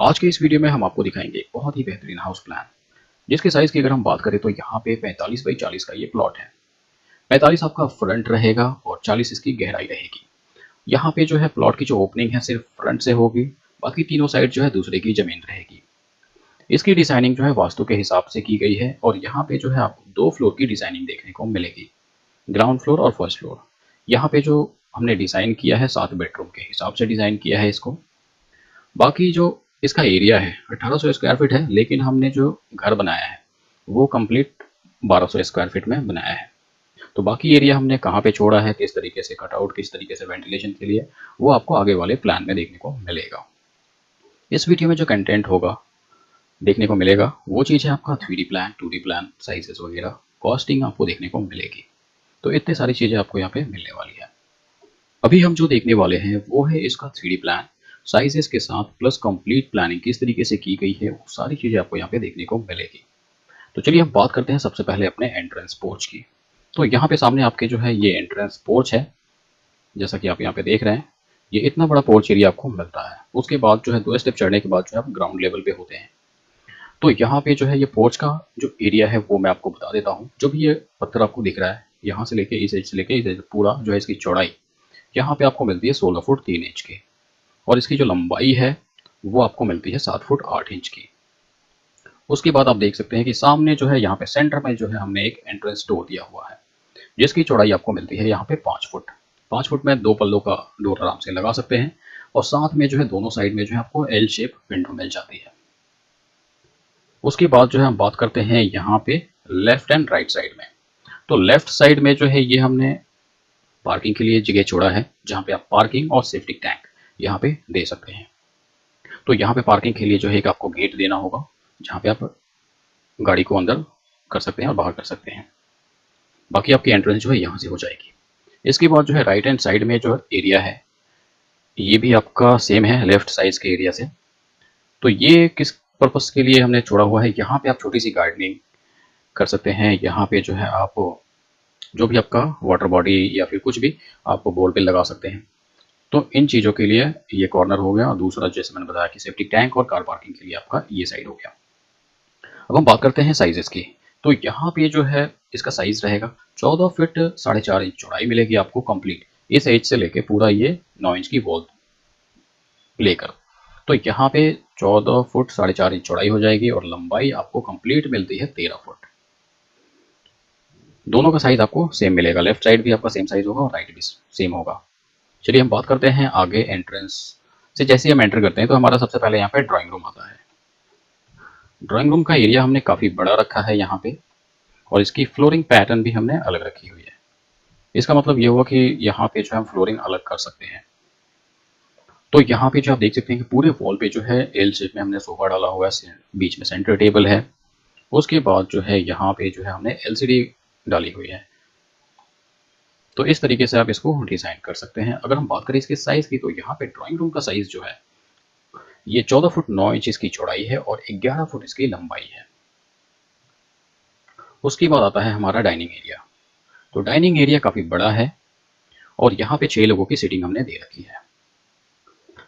आज के इस वीडियो में हम आपको दिखाएंगे एक बहुत ही बेहतरीन हाउस प्लान, जिसके साइज की अगर हम बात करें तो यहाँ पे 45 बाई 40 का ये प्लॉट है। 45 आपका फ्रंट रहेगा और 40 इसकी गहराई रहेगी। यहाँ पे जो है प्लॉट की जो ओपनिंग है सिर्फ फ्रंट से होगी, बाकी तीनों साइड जो है दूसरे की जमीन रहेगी। इसकी डिजाइनिंग जो है वास्तु के हिसाब से की गई है और यहाँ पे जो है आपको 2 फ्लोर की डिजाइनिंग देखने को मिलेगी, ग्राउंड फ्लोर और फर्स्ट फ्लोर। यहाँ पे जो हमने डिजाइन किया है 7 बेडरूम के हिसाब से डिजाइन किया है इसको। बाकी जो इसका एरिया है 1800 स्क्वायर फीट है, लेकिन हमने जो घर बनाया है वो कंप्लीट 1200 स्क्वायर फीट में बनाया है। तो बाकी एरिया हमने कहाँ पे छोड़ा है, किस तरीके से कटआउट, किस तरीके से वेंटिलेशन के लिए, वो आपको आगे वाले प्लान में देखने को मिलेगा। इस वीडियो में जो कंटेंट होगा देखने को मिलेगा वो चीज़ है आपका 3D plan, 2D plan, sizes वगैरह, कॉस्टिंग आपको देखने को मिलेगी। तो इतनी सारी चीज़ें आपको यहाँ पे मिलने वाली है। अभी हम जो देखने वाले हैं वो है इसका 3D प्लान, साइजेस के साथ प्लस कंप्लीट प्लानिंग किस तरीके से की गई है, वो सारी चीज़ें आपको यहाँ पे देखने को मिलेगी। तो चलिए हम बात करते हैं सबसे पहले अपने एंट्रेंस पोर्च की। तो यहाँ पे सामने आपके जो है ये एंट्रेंस पोर्च है, जैसा कि आप यहाँ पे देख रहे हैं। ये इतना बड़ा पोर्च एरिया आपको मिलता है। उसके बाद जो है 2 स्टेप चढ़ने के बाद जो है आप ग्राउंड लेवल पे होते हैं। तो यहाँ पे जो है ये पोर्च का जो एरिया है वो मैं आपको बता देता हूँ। जो भी ये पत्थर आपको दिख रहा है, यहाँ से लेके इस एज से लेके इस एज पूरा जो है इसकी चौड़ाई यहाँ पे आपको मिलती है 16 फुट 3 इंच की, और इसकी जो लंबाई है वो आपको मिलती है 7 फुट 8 इंच की। उसके बाद आप देख सकते हैं कि सामने जो है यहाँ पे सेंटर में जो है हमने एक एंट्रेंस डोर दिया हुआ है, जिसकी चौड़ाई आपको मिलती है यहाँ पे 5 फुट। 5 फुट में 2 पल्लों का डोर आराम से लगा सकते हैं, और साथ में जो है दोनों साइड में जो है आपको एल शेप विंडो मिल जाती है। उसके बाद जो है हम बात करते हैं यहाँ पे लेफ्ट एंड राइट साइड में। तो लेफ्ट साइड में जो है ये हमने पार्किंग के लिए जगह छोड़ा है, जहाँ पे आप पार्किंग और सेफ्टी टैंक यहाँ पे दे सकते हैं। तो यहाँ पे पार्किंग के लिए जो है एक आपको गेट देना होगा, जहाँ पे आप गाड़ी को अंदर कर सकते हैं और बाहर कर सकते हैं। बाकी आपकी एंट्रेंस जो है यहाँ से हो जाएगी। इसके बाद जो है राइट हैंड साइड में जो एरिया है ये भी आपका सेम है लेफ्ट साइड के एरिया से। तो ये किस पर्पस के लिए हमने छोड़ा हुआ है, यहाँ पे आप छोटी सी गार्डनिंग कर सकते हैं। यहाँ पे जो है आप जो भी आपका वाटर बॉडी या फिर कुछ भी आप बोल पे लगा सकते हैं। तो इन चीज़ों के लिए ये कॉर्नर हो गया, और दूसरा जैसे मैंने बताया कि सेफ्टी टैंक और कार पार्किंग के लिए आपका ये साइड हो गया। अब हम बात करते हैं साइजेस की। तो यहाँ पे जो है इसका साइज रहेगा 14 फीट 4.5 इंच चौड़ाई मिलेगी आपको कंप्लीट, इस एज से लेके पूरा ये 9 इंच की वॉल लेकर। तो यहाँ पे 14 फुट 4.5 इंच चौड़ाई हो जाएगी, और लंबाई आपको कंप्लीट मिलती है 13 फुट। दोनों का साइज आपको सेम मिलेगा, लेफ्ट साइड भी आपका सेम साइज होगा और राइट भी सेम होगा। चलिए हम बात करते हैं आगे एंट्रेंस से। जैसे ही हम एंटर करते हैं तो हमारा सबसे पहले यहाँ पे ड्राइंग रूम आता है। ड्राइंग रूम का एरिया हमने काफ़ी बड़ा रखा है यहाँ पे, और इसकी फ्लोरिंग पैटर्न भी हमने अलग रखी हुई है। इसका मतलब ये हुआ कि यहाँ पे जो हम फ्लोरिंग अलग कर सकते हैं। तो यहाँ पे जो आप देख सकते हैं कि पूरे वॉल पे जो है एल शेप में हमने सोफा डाला हुआ है, बीच में सेंटर टेबल है। उसके बाद जो है यहाँ पे जो है हमने एलसीडी डाली हुई है। तो इस तरीके से आप इसको डिज़ाइन कर सकते हैं। अगर हम बात करें इसके साइज़ की, तो यहाँ पे ड्राइंग रूम का साइज़ जो है ये 14 फुट 9 इंच इसकी चौड़ाई है और 11 फुट इसकी लंबाई है। उसके बाद आता है हमारा डाइनिंग एरिया। तो डाइनिंग एरिया काफ़ी बड़ा है, और यहाँ पे 6 लोगों की सीटिंग हमने दे रखी है।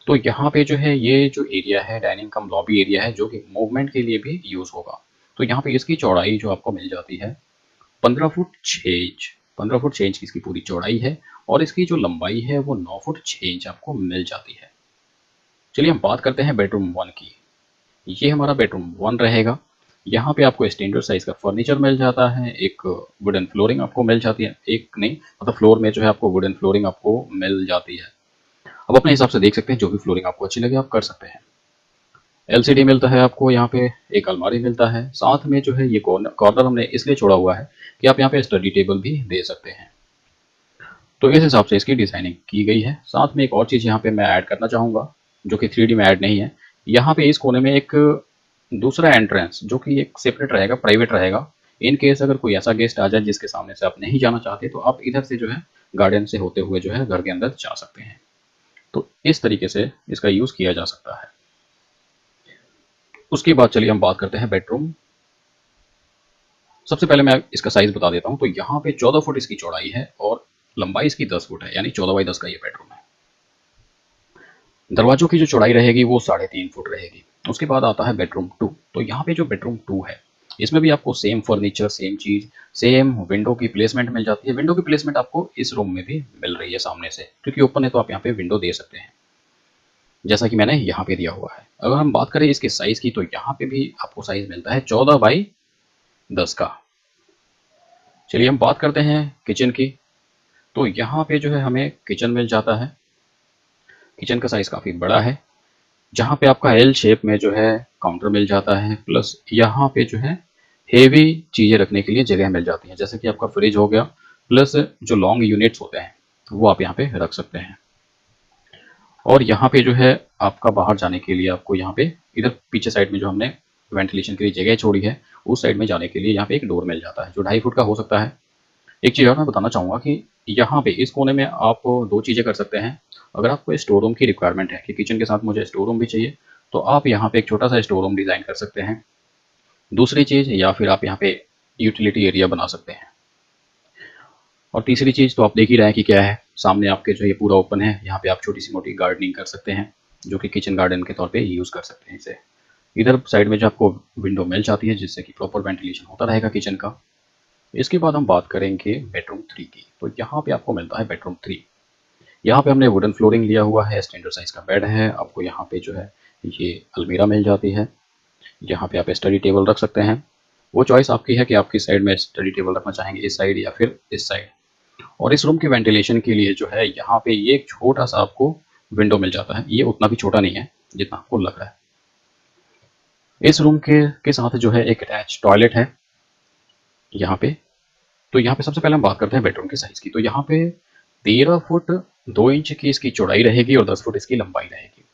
तो यहाँ पे जो है ये जो एरिया है डाइनिंग कम लॉबी एरिया है, जो कि मूवमेंट के लिए भी यूज़ होगा। तो यहाँ पे इसकी चौड़ाई जो आपको मिल जाती है 15 फुट 6 इंच। 15 फुट 6 इंच की इसकी पूरी चौड़ाई है, और इसकी जो लंबाई है वो 9 फुट 6 इंच आपको मिल जाती है। चलिए हम बात करते हैं बेडरूम 1 की। ये हमारा बेडरूम 1 रहेगा। यहाँ पे आपको स्टैंडर्ड साइज का फर्नीचर मिल जाता है, एक वुडन फ्लोरिंग आपको मिल जाती है, एक नहीं मतलब फ्लोर में जो है आपको वुडन फ्लोरिंग आपको मिल जाती है। अब अपने हिसाब से देख सकते हैं, जो भी फ्लोरिंग आपको अच्छी लगे आप कर सकते हैं। एलसीडी मिलता है आपको यहाँ पे, एक अलमारी मिलता है, साथ में जो है ये कॉर्नर हमने इसलिए छोड़ा हुआ है कि आप यहाँ पे स्टडी टेबल भी दे सकते हैं। तो इस हिसाब से इसकी डिज़ाइनिंग की गई है। साथ में एक और चीज़ यहाँ पे मैं ऐड करना चाहूँगा, जो कि 3D में ऐड नहीं है। यहाँ पे इस कोने में एक दूसरा एंट्रेंस जो कि एक सेपरेट रहेगा, प्राइवेट रहेगा। इन केस अगर कोई ऐसा गेस्ट आ जाए जिसके सामने से आप नहीं जाना चाहते, तो आप इधर से जो है गार्डन से होते हुए जो है घर के अंदर जा सकते हैं। तो इस तरीके से इसका यूज़ किया जा सकता है। उसके बाद चलिए हम बात करते हैं बेडरूम। सबसे पहले मैं इसका साइज बता देता हूँ। तो यहाँ पे 14 फुट इसकी चौड़ाई है, और लंबाई इसकी 10 फुट है, यानी 14 बाई 10 का ये बेडरूम है। दरवाजों की जो चौड़ाई रहेगी वो 3.5 फुट रहेगी। उसके बाद आता है बेडरूम 2। तो यहाँ पे जो बेडरूम 2 है, इसमें भी आपको सेम फर्नीचर, सेम चीज़, सेम विंडो की प्लेसमेंट मिल जाती है। विंडो की प्लेसमेंट आपको इस रूम में भी मिल रही है सामने से, क्योंकि ओपन है तो आप यहाँ पे विंडो दे सकते हैं, जैसा कि मैंने यहाँ पे दिया हुआ है। अगर हम बात करें इसके साइज़ की, तो यहाँ पे भी आपको साइज़ मिलता है 14x10 का। चलिए हम बात करते हैं किचन की। तो यहाँ पे जो है हमें किचन मिल जाता है। किचन का साइज़ काफ़ी बड़ा है, जहाँ पे आपका एल शेप में जो है काउंटर मिल जाता है, प्लस यहाँ पे जो है हेवी चीज़ें रखने के लिए जगह मिल जाती है, जैसे कि आपका फ्रिज हो गया, प्लस जो लॉन्ग यूनिट्स होते हैं वो आप यहाँ पे रख सकते हैं। और यहाँ पे जो है आपका बाहर जाने के लिए आपको यहाँ पे इधर पीछे साइड में जो हमने वेंटिलेशन के लिए जगह छोड़ी है, उस साइड में जाने के लिए यहाँ पे एक डोर मिल जाता है जो 2.5 फुट का हो सकता है। एक चीज़ और मैं बताना चाहूँगा कि यहाँ पे इस कोने में आप दो चीज़ें कर सकते हैं। अगर आपको स्टोर रूम की रिक्वायरमेंट है कि किचन के साथ मुझे स्टोर रूम भी चाहिए, तो आप यहाँ पे एक छोटा सा स्टोर रूम डिज़ाइन कर सकते हैं। दूसरी चीज़, या फिर आप यहाँ पे यूटिलिटी एरिया बना सकते हैं। और तीसरी चीज़ तो आप देख ही रहे हैं कि क्या है, सामने आपके जो ये पूरा ओपन है, यहाँ पे आप छोटी सी मोटी गार्डनिंग कर सकते हैं, जो कि किचन गार्डन के तौर पे यूज़ कर सकते हैं इसे। इधर साइड में जो आपको विंडो मिल जाती है, जिससे कि प्रॉपर वेंटिलेशन होता रहेगा किचन का। इसके बाद हम बात करेंगे बेडरूम 3 की। तो यहाँ पे आपको मिलता है बेडरूम 3। यहाँ पे हमने वुडन फ्लोरिंग लिया हुआ है, स्टैंडर्ड साइज़ का बेड है। आपको यहाँ पे जो है ये अलमीरा मिल जाती है, यहाँ पे आप स्टडी टेबल रख सकते हैं। वो चॉइस आपकी है कि आप किस साइड में स्टडी टेबल रखना चाहेंगे, इस साइड या फिर इस साइड। और इस रूम के वेंटिलेशन के लिए जो है यहाँ पे ये एक छोटा सा आपको विंडो मिल जाता है। ये उतना भी छोटा नहीं है जितना आपको लग रहा है। इस रूम के साथ जो है एक अटैच टॉयलेट है यहाँ पे। तो यहाँ पे सबसे पहले हम बात करते हैं बेडरूम के साइज़ की। तो यहाँ पे 13 फुट 2 इंच की इसकी चौड़ाई रहेगी और 10 फुट इसकी लंबाई रहेगी।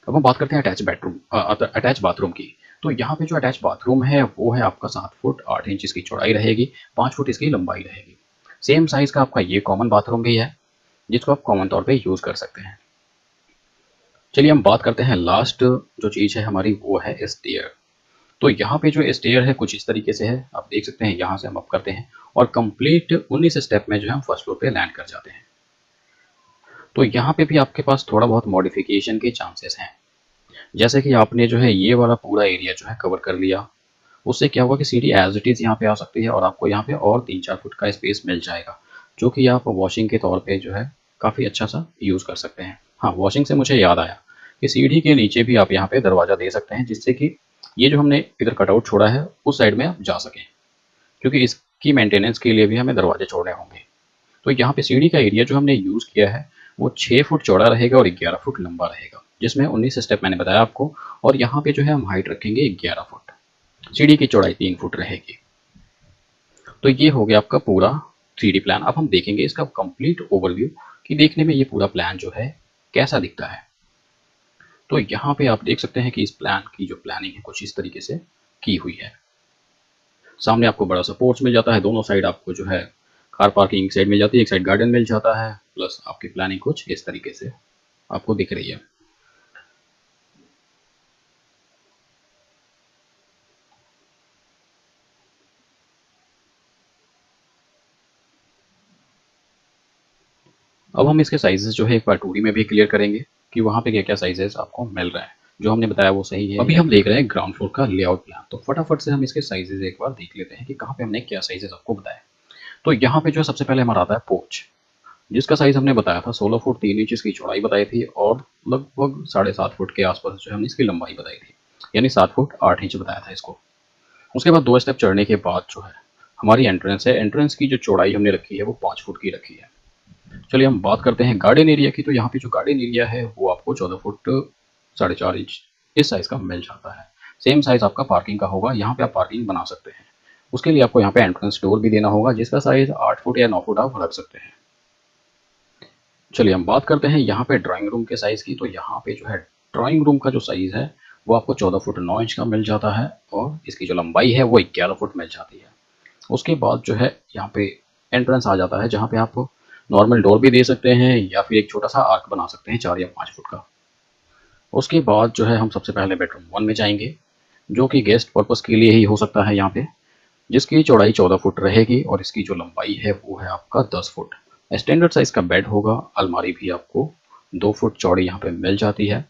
अब हम बात करते हैं अटैच बाथरूम की। तो यहाँ पे जो अटैच बाथरूम है वो है आपका 7 फुट 8 इंच इसकी चौड़ाई रहेगी, 5 फुट इसकी लंबाई रहेगी। सेम साइज़ का आपका ये कॉमन बाथरूम भी है, जिसको आप कॉमन तौर पे यूज़ कर सकते हैं। चलिए हम बात करते हैं लास्ट जो चीज़ है हमारी, वो है स्टेयर। तो यहाँ पे जो स्टेयर है कुछ इस तरीके से है, आप देख सकते हैं। यहाँ से हम अप करते हैं और कंप्लीट 19 स्टेप में जो है हम फर्स्ट फ्लोर पे लैंड कर जाते हैं। तो यहाँ पे भी आपके पास थोड़ा बहुत मॉडिफिकेशन के चांसेस हैं, जैसे कि आपने जो है ये वाला पूरा एरिया जो है कवर कर लिया। उससे क्या हुआ कि सीढ़ी एज इट इज़ यहाँ पे आ सकती है और आपको यहाँ पे और 3-4 फुट का स्पेस मिल जाएगा, जो कि आप वॉशिंग के तौर पे जो है काफ़ी अच्छा सा यूज़ कर सकते हैं। हाँ, वॉशिंग से मुझे याद आया कि सीढ़ी के नीचे भी आप यहाँ पे दरवाज़ा दे सकते हैं, जिससे कि ये जो हमने इधर कटआउट छोड़ा है उस साइड में आप जा सकें, क्योंकि इसकी मेंटेनेंस के लिए भी हमें दरवाजे छोड़ने होंगे। तो यहाँ पे सीढ़ी का एरिया जो हमने यूज़ किया है वो 6 फुट चौड़ा रहेगा और 11 फुट लंबा रहेगा, जिसमें 19 स्टेप मैंने बताया आपको। और यहाँ पे जो है हम हाइट रखेंगे 11 फुट, सीढ़ी की चौड़ाई 3 फुट रहेगी। तो ये हो गया आपका पूरा 3D प्लान। अब हम देखेंगे इसका कंप्लीट ओवरव्यू कि देखने में ये पूरा प्लान जो है कैसा दिखता है। तो यहाँ पे आप देख सकते हैं कि इस प्लान की जो प्लानिंग है कुछ इस तरीके से की हुई है। सामने आपको बड़ा सा पोर्च मिल जाता है, दोनों साइड आपको जो है कार पार्किंग एक साइड मिल जाती है, एक साइड गार्डन मिल जाता है, प्लस आपकी प्लानिंग कुछ इस तरीके से आपको दिख रही है। अब हम इसके साइजेस जो है एक बार 2D में भी क्लियर करेंगे कि वहाँ पे क्या क्या साइजेस आपको मिल रहा है, जो हमने बताया वो सही है। अभी हम देख रहे हैं ग्राउंड फ्लोर का लेआउट प्लान। तो फटाफट से हम इसके साइजेस एक बार देख लेते हैं कि कहाँ पे हमने क्या साइजेस आपको बताया। तो यहाँ पे जो है सबसे पहले हमारा आता है पोर्च, जिसका साइज हमने बताया था 16 फुट 3 इंच इसकी चौड़ाई बताई थी और लगभग 7.5 फुट के आसपास जो हमने इसकी लंबाई बताई थी, यानी 7 फुट 8 इंच बताया था इसको। उसके बाद 2 स्टेप चढ़ने के बाद जो है हमारी एंट्रेंस है। एंट्रेंस की जो चौड़ाई हमने रखी है वो 5 फुट की रखी है। चलिए हम बात करते हैं गार्डन एरिया की। तो यहाँ पे जो गार्डन एरिया है वो आपको 14 फुट 4.5 इंच इस साइज का मिल जाता है। सेम साइज आपका पार्किंग का होगा, यहाँ पे आप पार्किंग बना सकते हैं। उसके लिए आपको यहाँ पे एंट्रेंस डोर भी देना होगा, जिसका साइज 8 फुट या 9 फुट आप रख सकते हैं। चलिए हम बात करते हैं यहाँ पे ड्राइंग रूम के साइज़ की। तो यहाँ पे जो है ड्राइंग रूम का जो साइज़ है वो आपको 14 फुट 9 इंच का मिल जाता है और इसकी जो लंबाई है वो 11 फुट मिल जाती है। उसके बाद जो है यहाँ पे एंट्रेंस आ जाता है, जहाँ पे आप नॉर्मल डोर भी दे सकते हैं या फिर एक छोटा सा आर्क बना सकते हैं 4 या 5 फुट का। उसके बाद जो है हम सबसे पहले बेडरूम 1 में जाएंगे, जो कि गेस्ट पर्पज़ के लिए ही हो सकता है यहाँ पे, जिसकी चौड़ाई 14 फुट रहेगी और इसकी जो लंबाई है वो है आपका 10 फुट। स्टैंडर्ड साइज का बेड होगा, अलमारी भी आपको 2 फुट चौड़ी यहाँ पे मिल जाती है।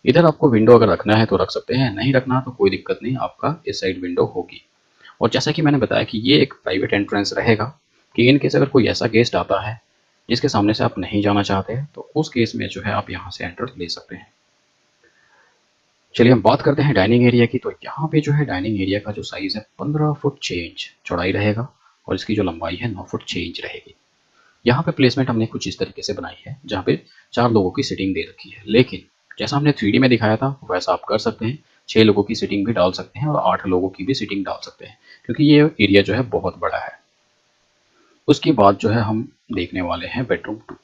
इधर आपको विंडो अगर रखना है तो रख सकते हैं, नहीं रखना तो कोई दिक्कत नहीं, आपका इस साइड विंडो होगी। और जैसा कि मैंने बताया कि ये एक प्राइवेट एंट्रेंस रहेगा कि इन केस अगर कोई ऐसा गेस्ट आता है जिसके सामने से आप नहीं जाना चाहते तो उस केस में जो है आप यहाँ से एंटर ले सकते हैं। चलिए हम बात करते हैं डाइनिंग एरिया की। तो यहाँ पे जो है डाइनिंग एरिया का जो साइज है 15 फुट 6 इंच चौड़ाई रहेगा और इसकी जो लंबाई है 9 फुट 6 इंच रहेगी। यहाँ पे प्लेसमेंट हमने कुछ इस तरीके से बनाई है जहाँ पे 4 लोगों की सीटिंग दे रखी है, लेकिन जैसा हमने 3D में दिखाया था वैसा आप कर सकते हैं। 6 लोगों की सीटिंग भी डाल सकते हैं और 8 लोगों की भी सीटिंग डाल सकते हैं, क्योंकि ये एरिया जो है बहुत बड़ा है। उसके बाद जो है हम देखने वाले हैं बेडरूम 2।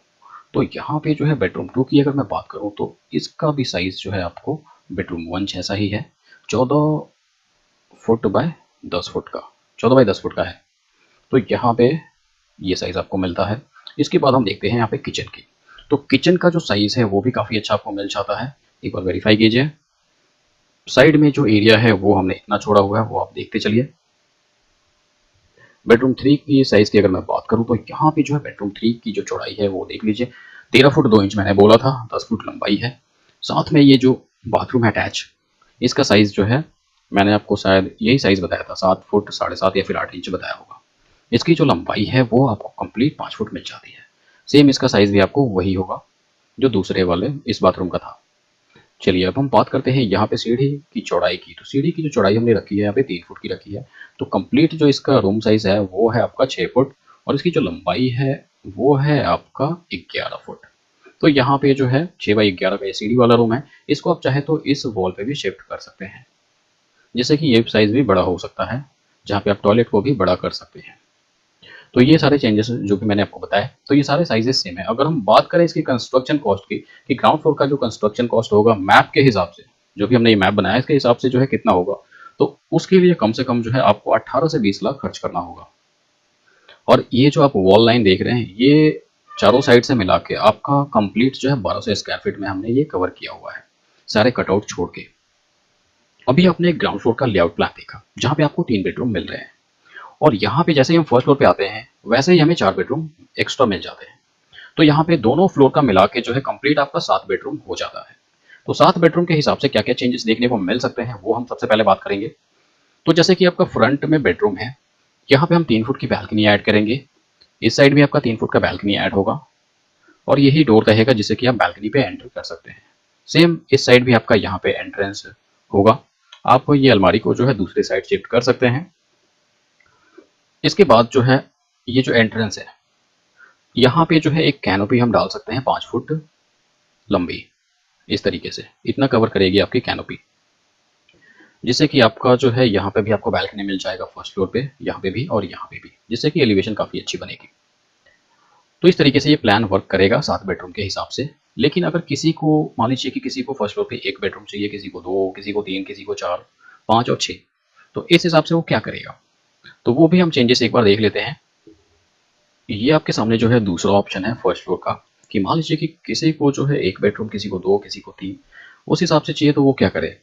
तो यहाँ पे जो है बेडरूम 2 की अगर मैं बात करूँ तो इसका भी साइज जो है आपको बेडरूम 1 जैसा ही है, 14 फुट बाय 10 फुट का, 14 बाय 10 फुट का है। तो यहाँ पे ये साइज आपको मिलता है। इसके बाद हम देखते हैं यहाँ पे किचन की। तो किचन का जो साइज है वो भी काफ़ी अच्छा आपको मिल जाता है। एक बार वेरीफाई कीजिए। साइड में जो एरिया है वो हमने इतना छोड़ा हुआ है, वो आप देखते चलिए। बेडरूम 3 की साइज की अगर मैं बात करूँ तो यहाँ पे जो है बेडरूम 3 की जो चौड़ाई है वो देख लीजिए, 13 फुट 2 इंच मैंने बोला था, 10 फुट लंबाई है। साथ में ये जो बाथरूम है अटैच, इसका साइज जो है मैंने आपको शायद यही साइज बताया था, 7 फुट 7.5 या फिर 8 इंच बताया होगा। इसकी जो लंबाई है वो आपको कंप्लीट 5 फुट मिल जाती है। सेम इसका साइज भी आपको वही होगा जो दूसरे वाले इस बाथरूम का था। चलिए अब हम बात करते हैं यहाँ पे सीढ़ी की चौड़ाई की। तो सीढ़ी की जो चौड़ाई हमने रखी है यहाँ पे 3 फुट की रखी है। तो कंप्लीट जो इसका रूम साइज है वो है आपका 6 फुट और इसकी जो लंबाई है वो है आपका 11 फुट। तो यहाँ पे जो है 6 बाई 11 का ये सीढ़ी वाला रूम है, इसको आप चाहे तो इस वॉल पे भी शिफ्ट कर सकते हैं, जिससे कि ये साइज भी बड़ा हो सकता है, जहाँ पे आप टॉयलेट को भी बड़ा कर सकते हैं। तो ये सारे चेंजेस जो कि मैंने आपको बताया, तो ये सारे साइजेस सेम है। अगर हम बात करें इसकी कंस्ट्रक्शन कॉस्ट की कि ग्राउंड फ्लोर का जो कंस्ट्रक्शन कॉस्ट होगा मैप के हिसाब से, जो भी हमने ये मैप बनाया इसके हिसाब से जो है कितना होगा, तो उसके लिए कम से कम जो है आपको 18 से 20 लाख खर्च करना होगा। और ये जो आप वॉल लाइन देख रहे हैं ये चारों साइड से मिला के आपका कंप्लीट जो है 1200 स्क्वायर फीट में हमने ये कवर किया हुआ है, सारे कटआउट छोड़ के। अभी आपने ग्राउंड फ्लोर का लेआउट प्लान देखा जहाँ पे आपको 3 बेडरूम मिल रहे हैं, और यहाँ पे जैसे ही हम फर्स्ट फ्लोर पे आते हैं वैसे ही हमें 4 बेडरूम एक्स्ट्रा मिल जाते हैं। तो यहाँ पे दोनों फ्लोर का मिला के जो है कंप्लीट आपका 7 बेडरूम हो जाता है। तो 7 बेडरूम के हिसाब से क्या क्या चेंजेस देखने को मिल सकते हैं वो हम सबसे पहले बात करेंगे। तो जैसे कि आपका फ्रंट में बेडरूम है, यहाँ पे हम 3 फुट की बैल्कनी ऐड करेंगे। इस साइड भी आपका 3 फुट का बैल्कनी ऐड होगा और यही डोर रहेगा जिससे कि आप बैल्कनी पे एंटर कर सकते हैं। सेम इस साइड भी आपका यहाँ पे एंट्रेंस होगा, आप ये अलमारी को जो है दूसरे साइड शिफ्ट कर सकते हैं। इसके बाद जो है ये जो एंट्रेंस है यहाँ पे जो है एक कैनोपी हम डाल सकते हैं 5 फुट लंबी, इस तरीके से इतना कवर करेगी आपकी कैनोपी, जिससे कि आपका जो है यहाँ पे भी आपको बैल्कनी मिल जाएगा फर्स्ट फ्लोर पे, यहाँ पे भी और यहाँ पे भी, जिससे कि एलिवेशन काफ़ी अच्छी बनेगी। तो इस तरीके से ये प्लान वर्क करेगा 7 बेडरूम के हिसाब से। लेकिन अगर किसी को मान लीजिए कि किसी को फर्स्ट फ्लोर पे 1 बेडरूम चाहिए, किसी को 2, किसी को 3, किसी को 4, 5 और 6, तो इस हिसाब से वो क्या करेगा, तो वो भी हम चेंजेस एक बार देख लेते हैं। ये आपके सामने जो है दूसरा ऑप्शन है फर्स्ट फ्लोर का, कि मान लीजिए कि किसी को जो है 1 बेडरूम, किसी को 2, किसी को 3, उस हिसाब से चाहिए तो वो क्या करे।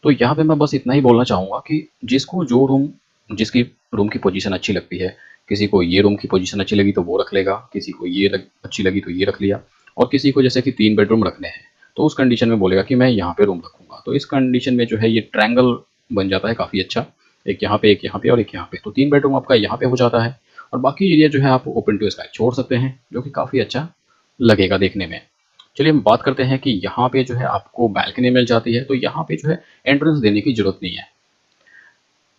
तो यहाँ पे मैं बस इतना ही बोलना चाहूँगा कि जिसको जो रूम, जिसकी रूम की पोजीशन अच्छी लगती है, किसी को ये रूम की पोजीशन अच्छी लगी तो वो रख लेगा, किसी को ये अच्छी लगी तो ये रख लिया, और किसी को जैसे कि 3 बेडरूम रखने हैं तो उस कंडीशन में बोलेगा कि मैं यहाँ पे रूम रखूँगा। तो इस कंडीशन में जो है ये ट्रायंगल बन जाता है काफ़ी अच्छा, एक यहाँ पे, एक यहाँ पे और एक यहाँ पे। तो 3 बेडरूम आपका यहाँ पे हो जाता है और बाकी एरिया जो है आप ओपन टू स्काई छोड़ सकते हैं, जो कि काफ़ी अच्छा लगेगा देखने में। चलिए हम बात करते हैं कि यहाँ पे जो है आपको बैल्कनी मिल जाती है, तो यहाँ पे जो है एंट्रेंस देने की जरूरत नहीं है।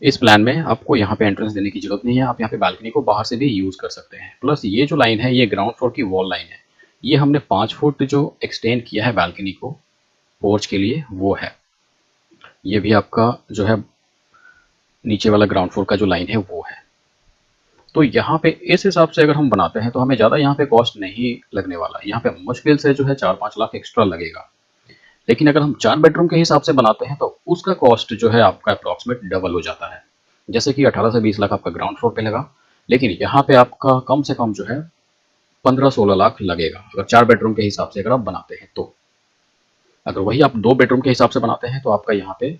इस प्लान में आपको यहाँ पे एंट्रेंस देने की जरूरत नहीं है, आप यहाँ पे बैल्कनी को बाहर से भी यूज कर सकते हैं। प्लस ये जो लाइन है ये ग्राउंड फ्लोर की वॉल लाइन है, ये हमने 5 फुट जो एक्सटेंड किया है बैल्कनी को पोर्च के लिए वो है। ये भी आपका जो है नीचे वाला ग्राउंड फ्लोर का जो लाइन है वो है। तो यहाँ पे इस हिसाब से अगर हम बनाते हैं तो हमें ज़्यादा यहाँ पे कॉस्ट नहीं लगने वाला, यहाँ पे मुश्किल से जो है 4-5 लाख एक्स्ट्रा लगेगा। लेकिन अगर हम 4 बेडरूम के हिसाब से बनाते हैं तो उसका कॉस्ट जो है आपका अप्रॉक्सीमेट डबल हो जाता है। जैसे कि 18 से 20 लाख आपका ग्राउंड फ्लोर पे लगा, लेकिन यहाँ पे आपका कम से कम जो है 15-16 लाख लगेगा अगर 4 बेडरूम के हिसाब से अगर आप बनाते हैं तो। अगर वही आप 2 बेडरूम के हिसाब से बनाते हैं तो आपका यहाँ पे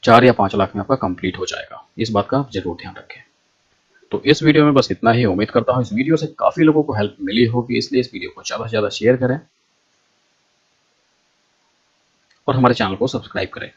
4 या 5 लाख में आपका कंप्लीट हो जाएगा। इस बात का आप जरूर ध्यान रखें। तो इस वीडियो में बस इतना ही। उम्मीद करता हूँ इस वीडियो से काफ़ी लोगों को हेल्प मिली होगी, इसलिए इस वीडियो को ज़्यादा से ज़्यादा शेयर करें और हमारे चैनल को सब्सक्राइब करें।